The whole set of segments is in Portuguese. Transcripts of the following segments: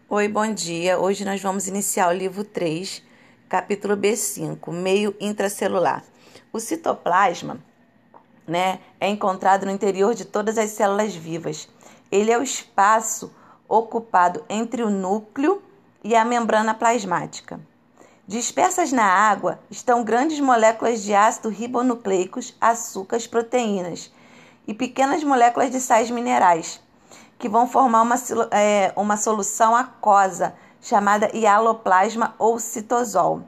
Oi, bom dia. Hoje nós vamos iniciar o livro 3, capítulo B5, meio intracelular. O citoplasma, é encontrado no interior de todas as células vivas. Ele é o espaço ocupado entre o núcleo e a membrana plasmática. Dispersas na água estão grandes moléculas de ácido ribonucleicos, açúcares, proteínas e pequenas moléculas de sais minerais, que vão formar uma solução aquosa, chamada hialoplasma ou citosol.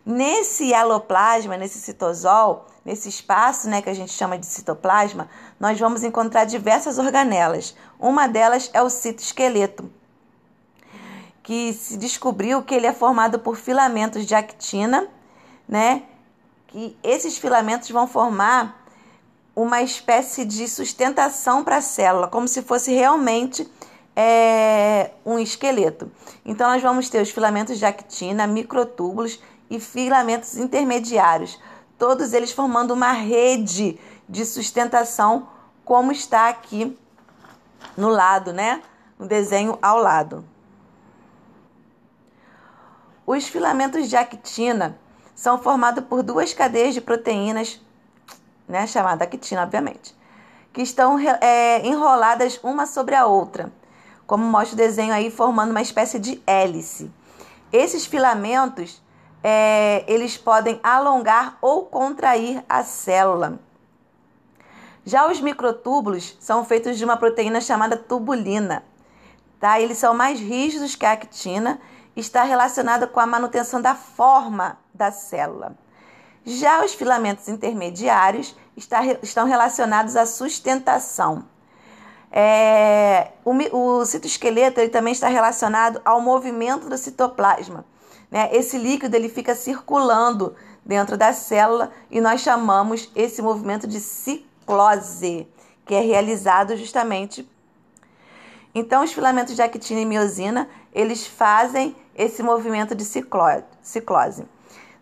Nesse hialoplasma, nesse citosol, nesse espaço que a gente chama de citoplasma, nós vamos encontrar diversas organelas. Uma delas é o citoesqueleto, que se descobriu que ele é formado por filamentos de actina, que esses filamentos vão formar uma espécie de sustentação para a célula, como se fosse realmente um esqueleto. Então, nós vamos ter os filamentos de actina, microtúbulos e filamentos intermediários, todos eles formando uma rede de sustentação, como está aqui no lado, no desenho ao lado. Os filamentos de actina são formados por duas cadeias de proteínas, chamada actina, obviamente, que estão enroladas uma sobre a outra, como mostra o desenho aí, formando uma espécie de hélice. Esses filamentos, eles podem alongar ou contrair a célula. Já os microtúbulos são feitos de uma proteína chamada tubulina. Eles são mais rígidos que a actina e está relacionado com a manutenção da forma da célula. Já os filamentos intermediários estão relacionados à sustentação. O citoesqueleto ele também está relacionado ao movimento do citoplasma. Esse líquido ele fica circulando dentro da célula e nós chamamos esse movimento de ciclose, que é realizado justamente. Então, os filamentos de actina e miosina, eles fazem esse movimento de ciclose.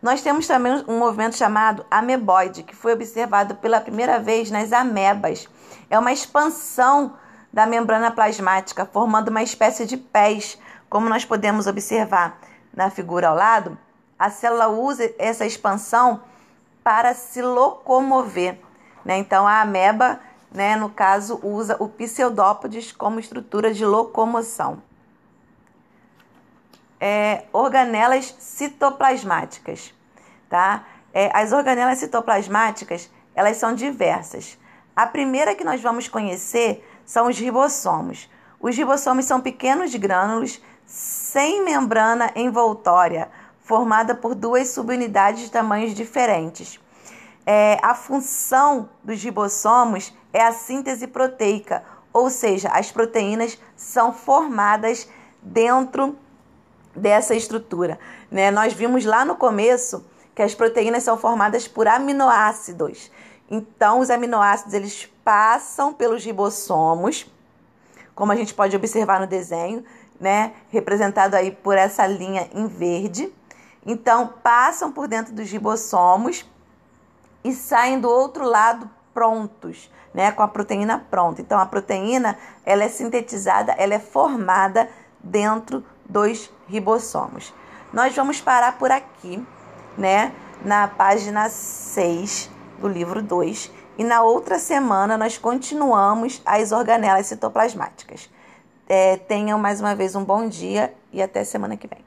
Nós temos também um movimento chamado ameboide, que foi observado pela primeira vez nas amebas. É uma expansão da membrana plasmática, formando uma espécie de pés, como nós podemos observar na figura ao lado. A célula usa essa expansão para se locomover. Então, a ameba, no caso, usa o pseudópodes como estrutura de locomoção. Organelas citoplasmáticas. As organelas citoplasmáticas, elas são diversas. A primeira que nós vamos conhecer são os ribossomos. Os ribossomos são pequenos grânulos sem membrana envoltória, formada por duas subunidades de tamanhos diferentes. A função dos ribossomos é a síntese proteica, ou seja, as proteínas são formadas dentro dessa estrutura. Nós vimos lá no começo que as proteínas são formadas por aminoácidos. Então, os aminoácidos eles passam pelos ribossomos, como a gente pode observar no desenho, representado aí por essa linha em verde. Então, passam por dentro dos ribossomos e saem do outro lado prontos, com a proteína pronta. Então, a proteína ela é sintetizada, ela é formada dentro dos ribossomos. Nós vamos parar por aqui, na página 6 do livro 2, e na outra semana nós continuamos as organelas citoplasmáticas. Tenham mais uma vez um bom dia e até semana que vem.